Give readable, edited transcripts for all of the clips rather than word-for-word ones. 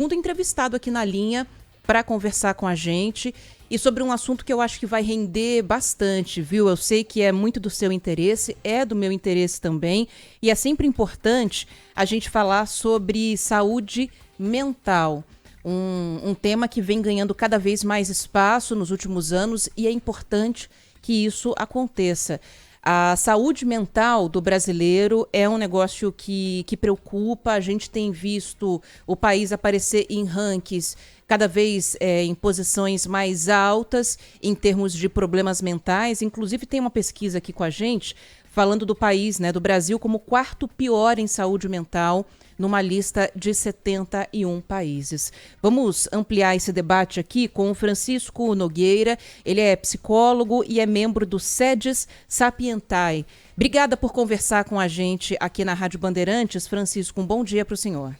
segundo entrevistado aqui na linha para conversar com a gente e sobre um assunto que eu acho que vai render bastante, viu? Eu sei que é muito do seu interesse, é do meu interesse também, e é sempre importante a gente falar sobre saúde mental. Um tema que vem ganhando cada vez mais espaço nos últimos anos e é importante que isso aconteça. A saúde mental do brasileiro é um negócio que preocupa. A gente tem visto o país aparecer em rankings cada vez em posições mais altas em termos de problemas mentais. Inclusive tem uma pesquisa aqui com a gente falando do país, né, do Brasil, como o quarto pior em saúde mental numa lista de 71 países. Vamos ampliar esse debate aqui com o Francisco Nogueira. Ele é psicólogo e é membro do SEDES Sapientai. Obrigada por conversar com a gente aqui na Rádio Bandeirantes. Francisco, um bom dia para o senhor.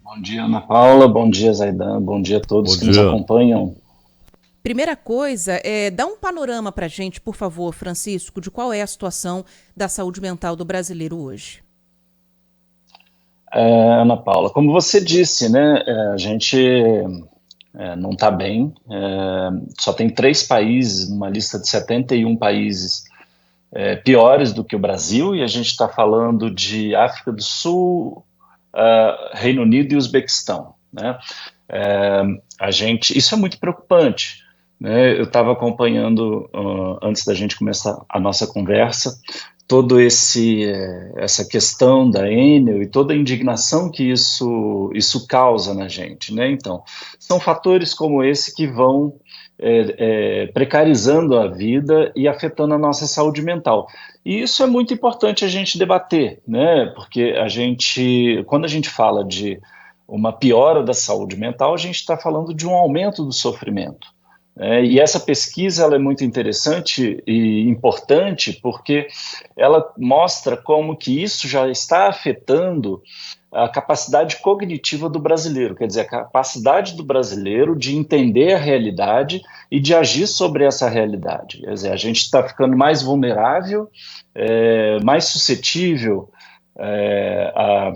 Bom dia, Ana Paula. Bom dia, Zaidan. Bom dia a todos que nos acompanham. Primeira coisa, dá um panorama para a gente, por favor, Francisco, de qual é a situação da saúde mental do brasileiro hoje. Ana Paula, como você disse, né, a gente não está bem, só tem 3 países, numa lista de 71 países piores do que o Brasil, e a gente está falando de África do Sul, Reino Unido e Uzbequistão, né? Isso é muito preocupante, né? Eu estava acompanhando, antes da gente começar a nossa conversa, toda essa questão da Enel e toda a indignação que isso causa na gente, né? Então, são fatores como esse que vão precarizando a vida e afetando a nossa saúde mental. E isso é muito importante a gente debater, né? Porque quando a gente fala de uma piora da saúde mental, a gente está falando de um aumento do sofrimento. E essa pesquisa ela é muito interessante e importante porque ela mostra como que isso já está afetando a capacidade cognitiva do brasileiro, quer dizer, a capacidade do brasileiro de entender a realidade e de agir sobre essa realidade. Quer dizer, a gente está ficando mais vulnerável, mais suscetível a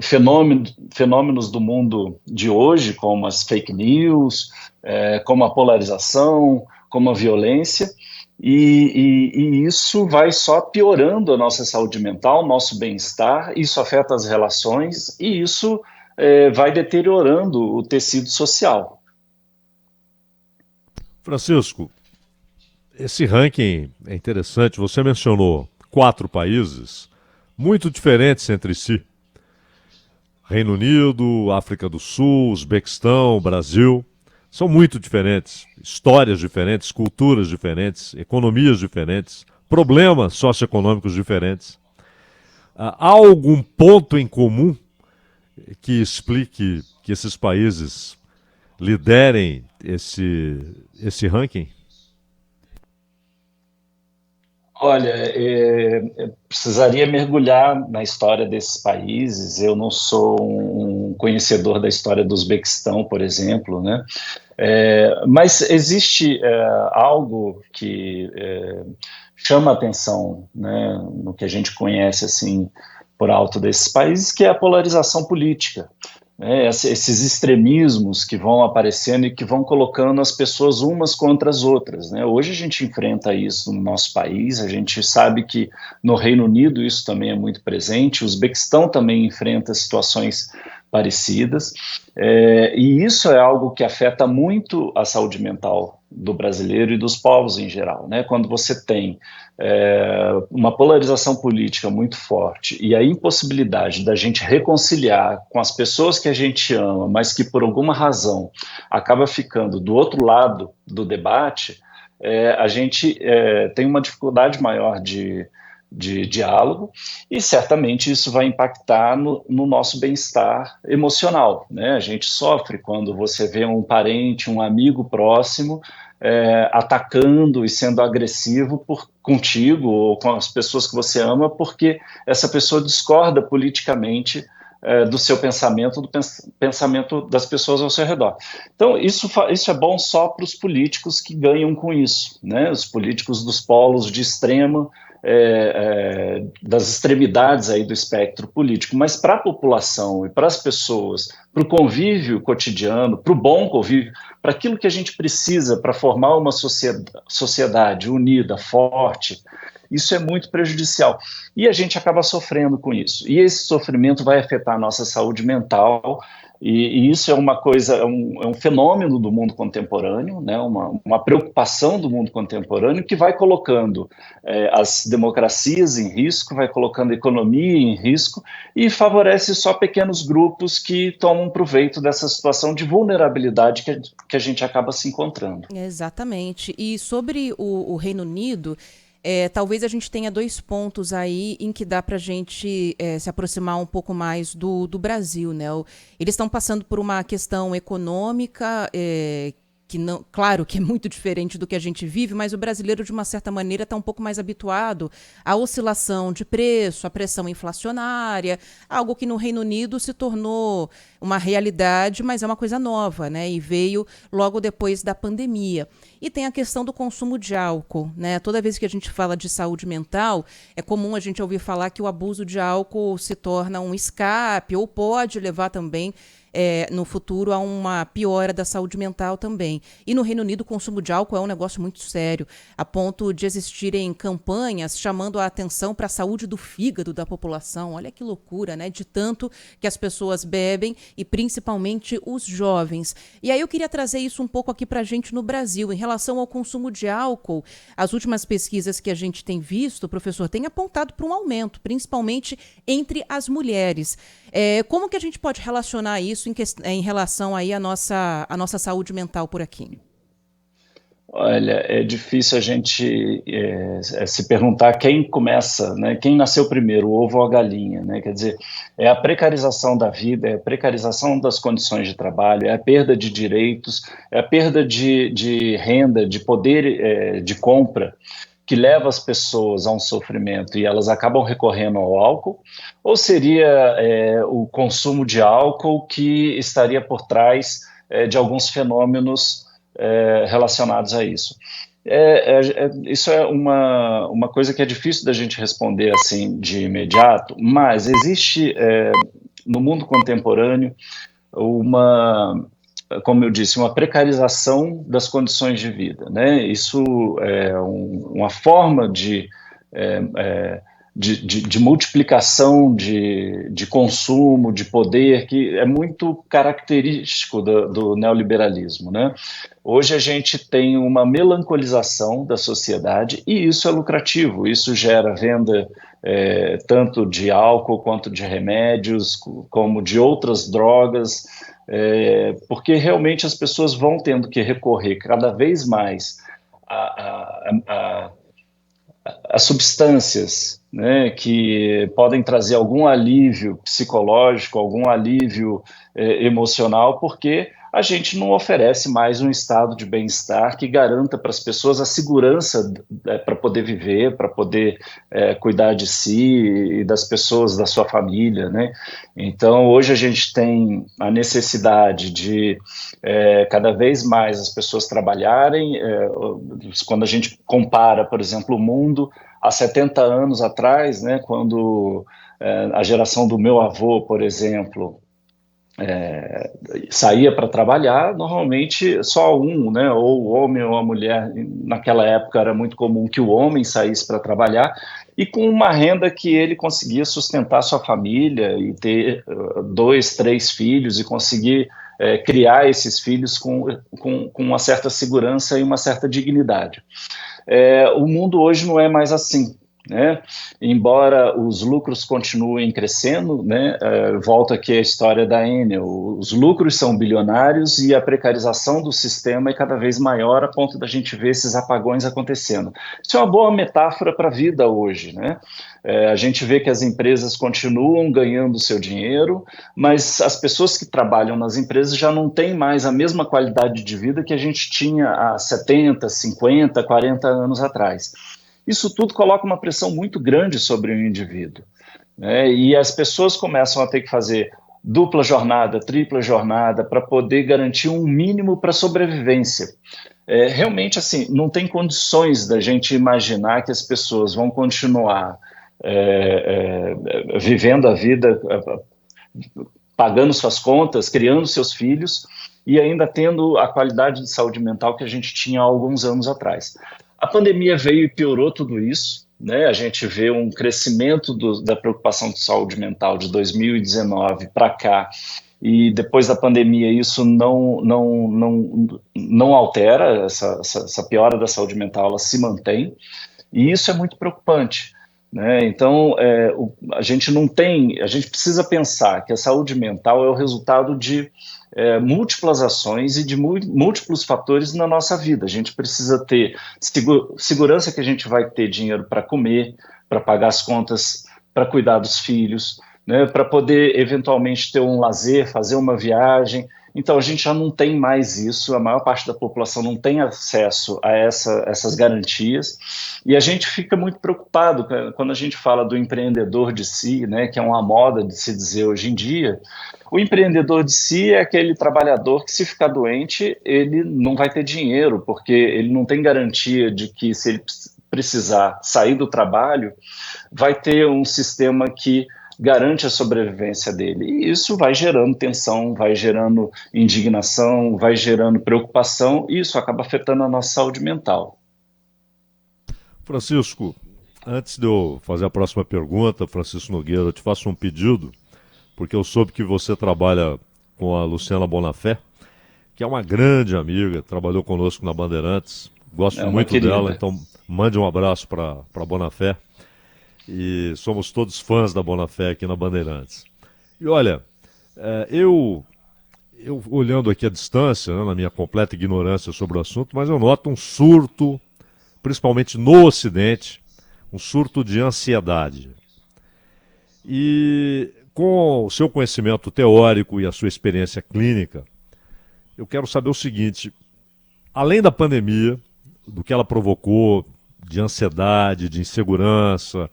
fenômenos do mundo de hoje, como as fake news, como a polarização, como a violência, e isso vai só piorando a nossa saúde mental, nosso bem-estar, isso afeta as relações e isso vai deteriorando o tecido social. Francisco, esse ranking é interessante, você mencionou 4 países muito diferentes entre si. Reino Unido, África do Sul, Uzbequistão, Brasil, são muito diferentes. Histórias diferentes, culturas diferentes, economias diferentes, problemas socioeconômicos diferentes. Há algum ponto em comum que explique que esses países liderem esse ranking? Olha, precisaria mergulhar na história desses países. Eu não sou um conhecedor da história do Uzbequistão, por exemplo, né? Mas existe algo que chama a atenção, né, no que a gente conhece assim por alto desses países, que é a polarização política. Esses extremismos que vão aparecendo e que vão colocando as pessoas umas contra as outras, né? Hoje a gente enfrenta isso no nosso país, a gente sabe que no Reino Unido isso também é muito presente, o Uzbequistão também enfrenta situações parecidas, e isso é algo que afeta muito a saúde mental do brasileiro e dos povos em geral, né? Quando você tem uma polarização política muito forte e a impossibilidade da gente reconciliar com as pessoas que a gente ama, mas que por alguma razão acaba ficando do outro lado do debate, a gente tem uma dificuldade maior de diálogo e certamente isso vai impactar no nosso bem-estar emocional, né? A gente sofre quando você vê um parente, um amigo próximo atacando e sendo agressivo contigo ou com as pessoas que você ama porque essa pessoa discorda politicamente do seu pensamento, do pensamento das pessoas ao seu redor. Então, isso é bom só para os políticos que ganham com isso, né? Os políticos dos polos de extrema das extremidades aí do espectro político, mas para a população e para as pessoas, para o convívio cotidiano, para o bom convívio, para aquilo que a gente precisa para formar uma sociedade unida, forte, isso é muito prejudicial. E a gente acaba sofrendo com isso. E esse sofrimento vai afetar a nossa saúde mental, e isso é uma coisa, é um fenômeno do mundo contemporâneo, né? Uma preocupação do mundo contemporâneo que vai colocando as democracias em risco, vai colocando a economia em risco e favorece só pequenos grupos que tomam proveito dessa situação de vulnerabilidade que a gente acaba se encontrando. Exatamente. E sobre o Reino Unido, talvez a gente tenha dois pontos aí em que dá para a gente se aproximar um pouco mais do Brasil, né? Eles estão passando por uma questão econômica que não, claro que é muito diferente do que a gente vive, mas o brasileiro, de uma certa maneira, está um pouco mais habituado à oscilação de preço, à pressão inflacionária, algo que no Reino Unido se tornou uma realidade, mas é uma coisa nova, né? E veio logo depois da pandemia. E tem a questão do consumo de álcool, né? Toda vez que a gente fala de saúde mental, é comum a gente ouvir falar que o abuso de álcool se torna um escape ou pode levar também no futuro a uma piora da saúde mental também. E no Reino Unido o consumo de álcool é um negócio muito sério, a ponto de existirem campanhas chamando a atenção para a saúde do fígado da população. Olha que loucura, né? De tanto que as pessoas bebem e principalmente os jovens. E aí eu queria trazer isso um pouco aqui para a gente no Brasil. Em relação ao consumo de álcool, as últimas pesquisas que a gente tem visto, professor, tem apontado para um aumento, principalmente entre as mulheres. Como que a gente pode relacionar isso em relação aí à nossa saúde mental por aqui? Olha, é difícil a gente se perguntar quem começa, né, quem nasceu primeiro, o ovo ou a galinha, né? Quer dizer, é a precarização da vida, é a precarização das condições de trabalho, é a perda de direitos, é a perda de renda, de poder de compra, que leva as pessoas a um sofrimento e elas acabam recorrendo ao álcool, ou seria o consumo de álcool que estaria por trás de alguns fenômenos relacionados a isso? Isso é uma coisa que é difícil da gente responder assim de imediato, mas existe no mundo contemporâneo como eu disse, uma precarização das condições de vida, né? Isso é uma forma de multiplicação de consumo, de poder, que é muito característico do neoliberalismo, né? Hoje a gente tem uma melancolização da sociedade e isso é lucrativo, isso gera venda tanto de álcool quanto de remédios, como de outras drogas, porque realmente as pessoas vão tendo que recorrer cada vez mais a substâncias, né, que podem trazer algum alívio psicológico, algum alívio emocional, porque a gente não oferece mais um estado de bem-estar que garanta para as pessoas a segurança para poder viver, para poder cuidar de si e das pessoas da sua família, né? Então, hoje a gente tem a necessidade de cada vez mais as pessoas trabalharem. Quando a gente compara, por exemplo, o mundo há 70 anos atrás, né, quando a geração do meu avô, por exemplo, saía para trabalhar, normalmente só um, né, ou o homem ou a mulher. Naquela época era muito comum que o homem saísse para trabalhar e com uma renda que ele conseguia sustentar sua família e ter 2, 3 filhos e conseguir criar esses filhos com uma certa segurança e uma certa dignidade. O mundo hoje não é mais assim, né? Embora os lucros continuem crescendo, né? Volto aqui à história da Enel, os lucros são bilionários e a precarização do sistema é cada vez maior a ponto da gente ver esses apagões acontecendo. Isso é uma boa metáfora para a vida hoje, né? A gente vê que as empresas continuam ganhando seu dinheiro, mas as pessoas que trabalham nas empresas já não têm mais a mesma qualidade de vida que a gente tinha há 70, 50, 40 anos atrás. Isso tudo coloca uma pressão muito grande sobre o indivíduo, né? E as pessoas começam a ter que fazer dupla jornada, tripla jornada, para poder garantir um mínimo para a sobrevivência. realmente assim, não tem condições da gente imaginar que as pessoas vão continuar vivendo a vida, pagando suas contas, criando seus filhos e ainda tendo a qualidade de saúde mental que a gente tinha há alguns anos atrás. A pandemia veio e piorou tudo isso, né? A gente vê um crescimento da preocupação de saúde mental de 2019 para cá, e depois da pandemia isso não altera, essa piora da saúde mental, ela se mantém, e isso é muito preocupante, né? Então, a gente precisa pensar que a saúde mental é o resultado de múltiplas ações e de múltiplos fatores na nossa vida. A gente precisa ter segurança que a gente vai ter dinheiro para comer, para pagar as contas, para cuidar dos filhos, né, para poder eventualmente ter um lazer, fazer uma viagem. Então a gente já não tem mais isso, a maior parte da população não tem acesso a essas garantias, e a gente fica muito preocupado quando a gente fala do empreendedor de si, né, que é uma moda de se dizer hoje em dia. O empreendedor de si é aquele trabalhador que, se ficar doente, ele não vai ter dinheiro, porque ele não tem garantia de que, se ele precisar sair do trabalho, vai ter um sistema que garante a sobrevivência dele. E isso vai gerando tensão, vai gerando indignação, vai gerando preocupação, e isso acaba afetando a nossa saúde mental. Francisco, antes de eu fazer a próxima pergunta, Francisco Nogueira, eu te faço um pedido, porque eu soube que você trabalha com a Luciana Bonafé, que é uma grande amiga, trabalhou conosco na Bandeirantes, gosto muito dela, então mande um abraço para a Bonafé. E somos todos fãs da Bonafé aqui na Bandeirantes. E olha, eu olhando aqui à distância, né, na minha completa ignorância sobre o assunto, mas eu noto um surto, principalmente no Ocidente, um surto de ansiedade. E com o seu conhecimento teórico e a sua experiência clínica, eu quero saber o seguinte: além da pandemia, do que ela provocou de ansiedade, de insegurança,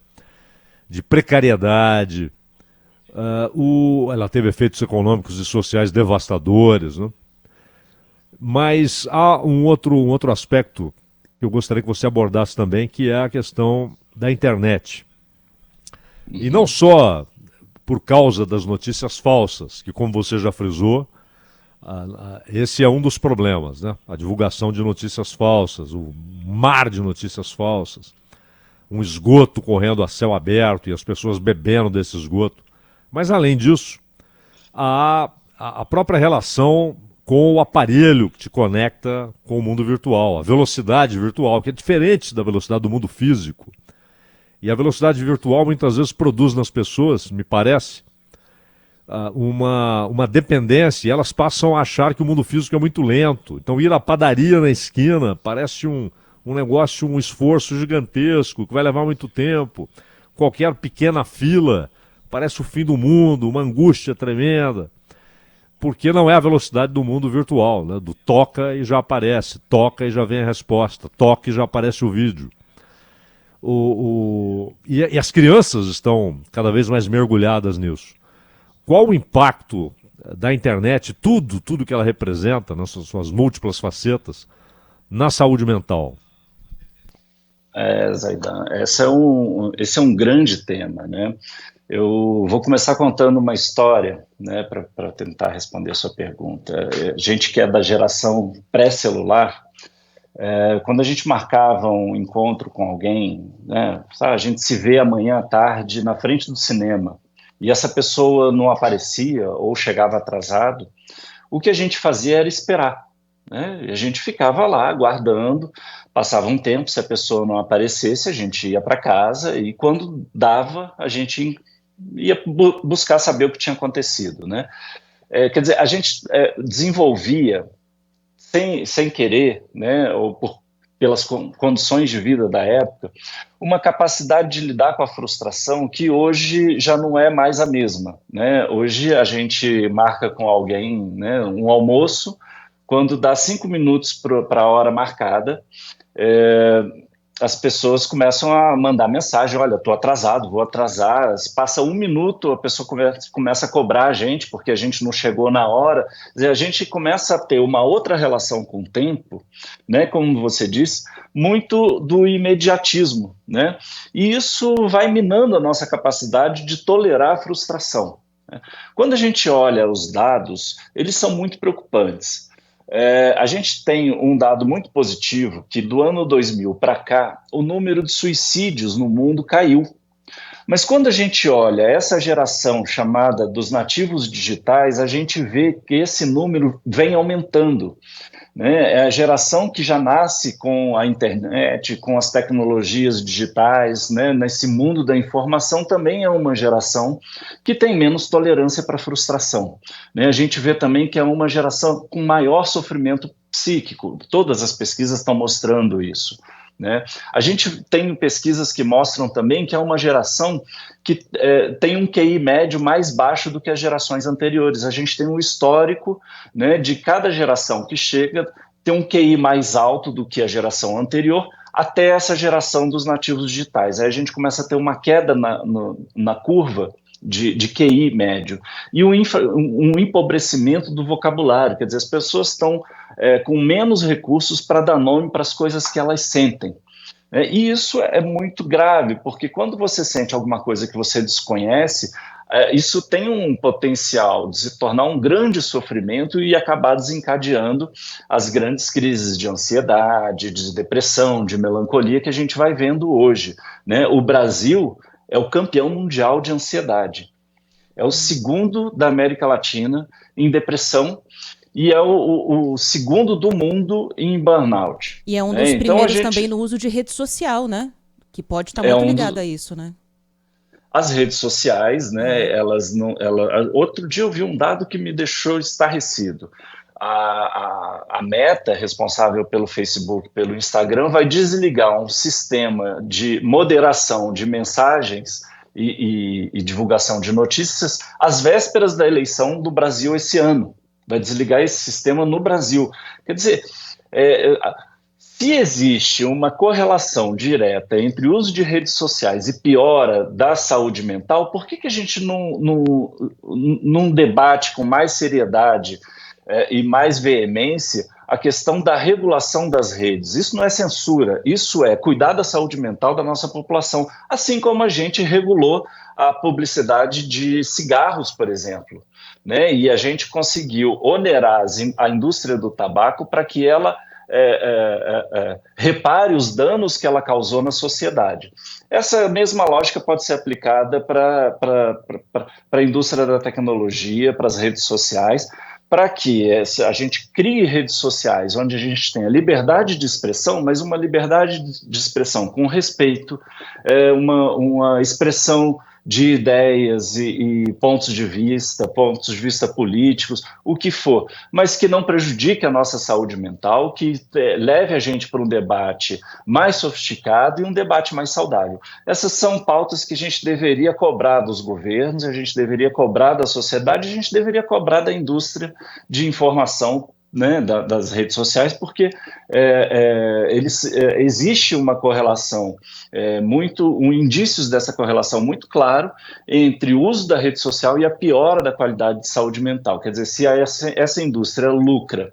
de precariedade, ela teve efeitos econômicos e sociais devastadores, né? Mas há um outro aspecto que eu gostaria que você abordasse também, que é a questão da internet. E não só por causa das notícias falsas, que, como você já frisou, esse é um dos problemas, né? A divulgação de notícias falsas, o mar de notícias falsas, um esgoto correndo a céu aberto e as pessoas bebendo desse esgoto. Mas, além disso, a própria relação com o aparelho que te conecta com o mundo virtual, a velocidade virtual, que é diferente da velocidade do mundo físico. E a velocidade virtual muitas vezes produz nas pessoas, me parece, uma dependência, e elas passam a achar que o mundo físico é muito lento. Então, ir à padaria na esquina parece um negócio, um esforço gigantesco, que vai levar muito tempo. Qualquer pequena fila parece o fim do mundo, uma angústia tremenda. Porque não é a velocidade do mundo virtual, né? Do toca e já aparece, toca e já vem a resposta, toca e já aparece o vídeo. E as crianças estão cada vez mais mergulhadas nisso. Qual o impacto da internet, tudo que ela representa, nas suas múltiplas facetas, na saúde mental? Zaidan, esse é um grande tema, né? Eu vou começar contando uma história, né, para tentar responder a sua pergunta. A gente que é da geração pré-celular, quando a gente marcava um encontro com alguém, né, sabe, a gente se vê amanhã à tarde na frente do cinema, e essa pessoa não aparecia ou chegava atrasado, o que a gente fazia era esperar, né? A gente ficava lá aguardando, passava um tempo, se a pessoa não aparecesse, a gente ia para casa, e quando dava, a gente ia buscar saber o que tinha acontecido, né? Quer dizer, a gente desenvolvia, sem querer, né, ou pelas condições de vida da época, uma capacidade de lidar com a frustração que hoje já não é mais a mesma, né? Hoje a gente marca com alguém, né, um almoço, quando dá 5 minutos para a hora marcada, as pessoas começam a mandar mensagem, olha, estou atrasado, vou atrasar, passa um minuto, a pessoa começa a cobrar a gente, porque a gente não chegou na hora. Quer dizer, a gente começa a ter uma outra relação com o tempo, né, como você disse, muito do imediatismo, né, e isso vai minando a nossa capacidade de tolerar a frustração. Quando a gente olha os dados, eles são muito preocupantes. A gente tem um dado muito positivo, que do ano 2000 para cá, o número de suicídios no mundo caiu. Mas quando a gente olha essa geração chamada dos nativos digitais, a gente vê que esse número vem aumentando, né? É a geração que já nasce com a internet, com as tecnologias digitais, né? Nesse mundo da informação, também é uma geração que tem menos tolerância para a frustração, né? A gente vê também que é uma geração com maior sofrimento psíquico, todas as pesquisas estão mostrando isso, né? A gente tem pesquisas que mostram também que é uma geração que tem um QI médio mais baixo do que as gerações anteriores. A gente tem um histórico, né, de cada geração que chega ter um QI mais alto do que a geração anterior, até essa geração dos nativos digitais. Aí a gente começa a ter uma queda na curva de QI médio e um empobrecimento do vocabulário, quer dizer, as pessoas estão com menos recursos para dar nome para as coisas que elas sentem. E isso é muito grave, porque quando você sente alguma coisa que você desconhece, isso tem um potencial de se tornar um grande sofrimento e acabar desencadeando as grandes crises de ansiedade, de depressão, de melancolia que a gente vai vendo hoje, né? O Brasil é o campeão mundial de ansiedade, é o segundo da América Latina em depressão e é o segundo do mundo em burnout. E é um dos primeiros também no uso de rede social, né? Que pode estar muito ligado a isso, né? As redes sociais, né? Outro dia eu vi um dado que me deixou estarrecido. A Meta, responsável pelo Facebook, pelo Instagram, vai desligar um sistema de moderação de mensagens e divulgação de notícias às vésperas da eleição do Brasil esse ano. Vai desligar esse sistema no Brasil. Quer dizer, se existe uma correlação direta entre o uso de redes sociais e piora da saúde mental, por que a gente não debate com mais seriedade e mais veemência a questão da regulação das redes? Isso não é censura, isso é cuidar da saúde mental da nossa população, assim como a gente regulou a publicidade de cigarros, por exemplo, né? E a gente conseguiu onerar a indústria do tabaco para que ela repare os danos que ela causou na sociedade. Essa mesma lógica pode ser aplicada para a indústria da tecnologia, para as redes sociais, para que a gente crie redes sociais onde a gente tenha liberdade de expressão, mas uma liberdade de expressão com respeito, uma expressão de ideias e pontos de vista políticos, o que for, mas que não prejudique a nossa saúde mental, que leve a gente para um debate mais sofisticado e um debate mais saudável. Essas são pautas que a gente deveria cobrar dos governos, a gente deveria cobrar da sociedade, a gente deveria cobrar da indústria de informação, né, das redes sociais, porque existe uma correlação, indícios dessa correlação muito claro entre o uso da rede social e a piora da qualidade de saúde mental. Quer dizer, se essa indústria lucra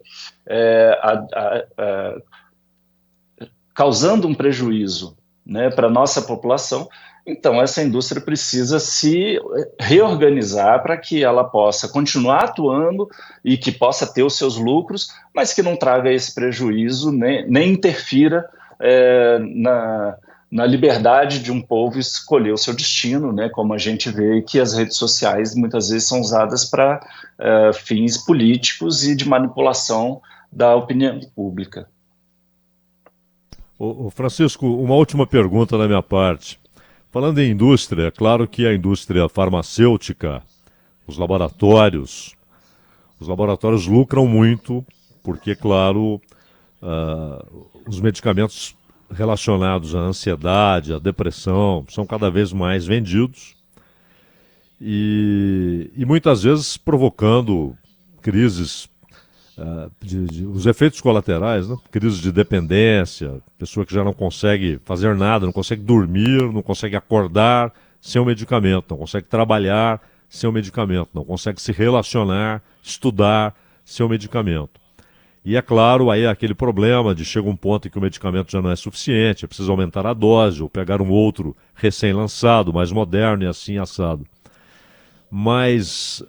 causando um prejuízo, né, para a nossa população, então essa indústria precisa se reorganizar para que ela possa continuar atuando e que possa ter os seus lucros, mas que não traga esse prejuízo, nem interfira na liberdade de um povo escolher o seu destino, né, como a gente vê que as redes sociais muitas vezes são usadas para fins políticos e de manipulação da opinião pública. Francisco, uma última pergunta da minha parte. Falando em indústria, é claro que a indústria farmacêutica, os laboratórios lucram muito, porque, claro, os medicamentos relacionados à ansiedade, à depressão, são cada vez mais vendidos e muitas vezes provocando crises os efeitos colaterais, né? Crise de dependência, pessoa que já não consegue fazer nada, não consegue dormir, não consegue acordar sem o medicamento, não consegue trabalhar sem o medicamento, não consegue se relacionar, estudar sem o medicamento. E é claro, aí é aquele problema de chega um ponto em que o medicamento já não é suficiente, é preciso aumentar a dose ou pegar um outro recém-lançado, mais moderno e assim assado. Mas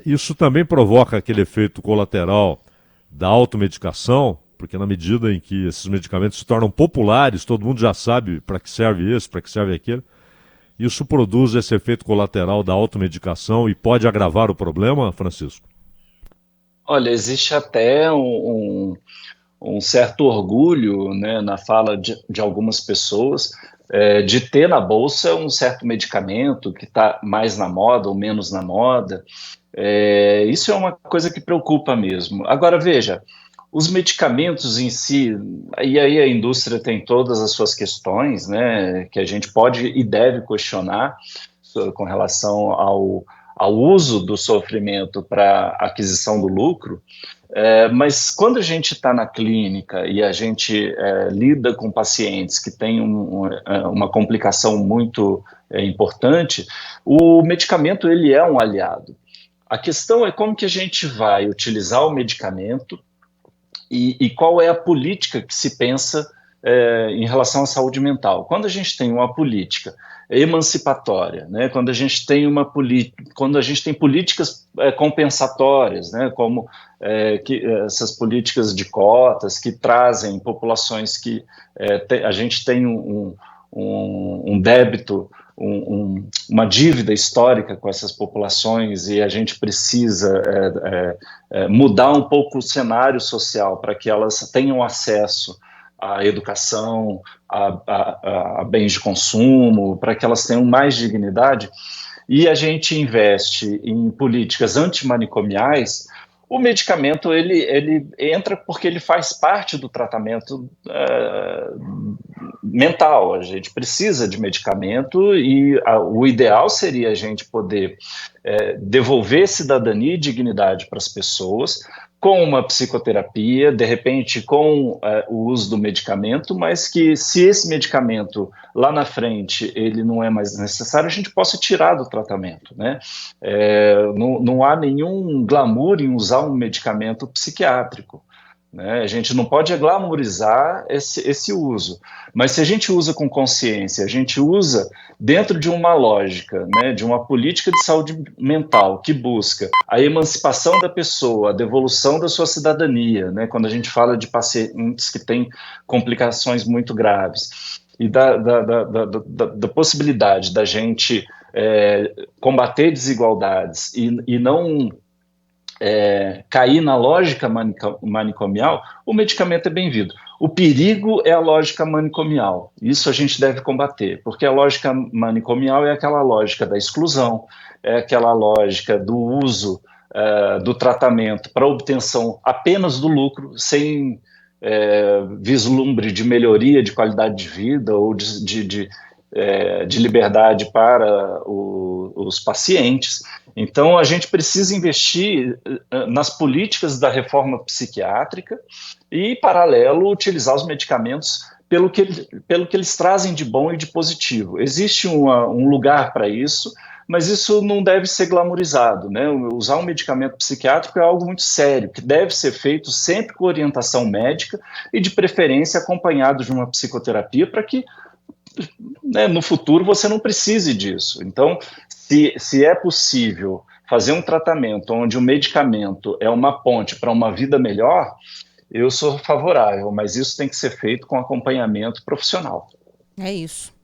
isso também provoca aquele efeito colateral da automedicação, porque na medida em que esses medicamentos se tornam populares, todo mundo já sabe para que serve esse, para que serve aquele, isso produz esse efeito colateral da automedicação e pode agravar o problema, Francisco? Olha, existe até um certo orgulho, né, na fala de algumas pessoas de ter na bolsa um certo medicamento que está mais na moda ou menos na moda. Isso é uma coisa que preocupa mesmo. Agora, veja, os medicamentos em si, e aí a indústria tem todas as suas questões, né, que a gente pode e deve questionar com relação ao uso do sofrimento para aquisição do lucro, mas quando a gente está na clínica e a gente lida com pacientes que têm uma complicação muito importante, o medicamento ele é um aliado. A questão é como que a gente vai utilizar o medicamento e qual é a política que se pensa em relação à saúde mental. Quando a gente tem uma política emancipatória, né, quando a gente tem políticas compensatórias, né, como essas políticas de cotas que trazem populações que a gente tem um débito, uma dívida histórica com essas populações e a gente precisa mudar um pouco o cenário social para que elas tenham acesso à educação, a bens de consumo, para que elas tenham mais dignidade, e a gente investe em políticas antimanicomiais, o medicamento ele entra porque ele faz parte do tratamento mental. A gente precisa de medicamento e o ideal seria a gente poder devolver cidadania e dignidade para as pessoas com uma psicoterapia, de repente com o uso do medicamento, mas que se esse medicamento lá na frente ele não é mais necessário, a gente possa tirar do tratamento, né? Não há nenhum glamour em usar um medicamento psiquiátrico, né? A gente não pode glamourizar esse uso, mas se a gente usa com consciência, a gente usa dentro de uma lógica, né, de uma política de saúde mental que busca a emancipação da pessoa, a devolução da sua cidadania, né, quando a gente fala de pacientes que têm complicações muito graves, e da possibilidade da gente combater desigualdades e não cair na lógica manicomial, o medicamento é bem-vindo. O perigo é a lógica manicomial. Isso a gente deve combater, porque a lógica manicomial é aquela lógica da exclusão, é aquela lógica do uso do tratamento para obtenção apenas do lucro, sem vislumbre de melhoria de qualidade de vida ou de liberdade para os pacientes. Então, a gente precisa investir nas políticas da reforma psiquiátrica e, paralelo, utilizar os medicamentos pelo que eles trazem de bom e de positivo. Existe um lugar para isso, mas isso não deve ser glamourizado, né? Usar um medicamento psiquiátrico é algo muito sério, que deve ser feito sempre com orientação médica e, de preferência, acompanhado de uma psicoterapia para que, né, no futuro você não precise disso. Então, se é possível fazer um tratamento onde o medicamento é uma ponte para uma vida melhor, eu sou favorável, mas isso tem que ser feito com acompanhamento profissional. É isso.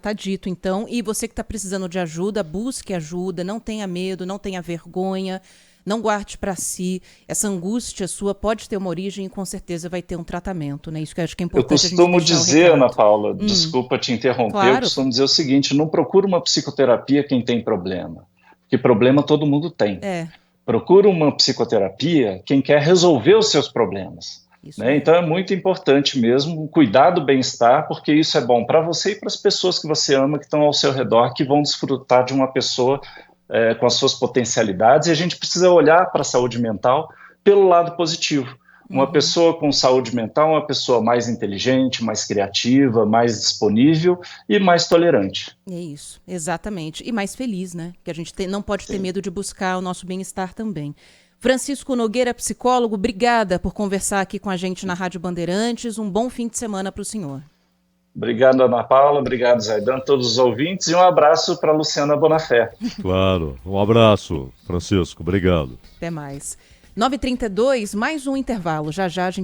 Tá dito, então. E você que está precisando de ajuda, busque ajuda, não tenha medo, não tenha vergonha, não guarde para si. Essa angústia sua pode ter uma origem e com certeza vai ter um tratamento, né? Isso que eu acho que é importante. Eu costumo dizer, Ana Paula, desculpa te interromper, claro. Eu costumo dizer o seguinte: não procura uma psicoterapia quem tem problema, porque problema todo mundo tem. Procura uma psicoterapia quem quer resolver os seus problemas. Né? Então é muito importante mesmo cuidar do bem-estar, porque isso é bom para você e para as pessoas que você ama, que estão ao seu redor, que vão desfrutar de uma pessoa com as suas potencialidades, e a gente precisa olhar para a saúde mental pelo lado positivo. Uma pessoa com saúde mental é uma pessoa mais inteligente, mais criativa, mais disponível e mais tolerante. É isso, exatamente. E mais feliz, né? Que a gente não pode ter medo de buscar o nosso bem-estar também. Francisco Nogueira, psicólogo, obrigada por conversar aqui com a gente na Rádio Bandeirantes. Um bom fim de semana para o senhor. Obrigado, Ana Paula. Obrigado, Zaidan, todos os ouvintes. E um abraço para a Luciana Bonafé. Claro. Um abraço, Francisco. Obrigado. Até mais. 9h32, mais um intervalo. Já já a gente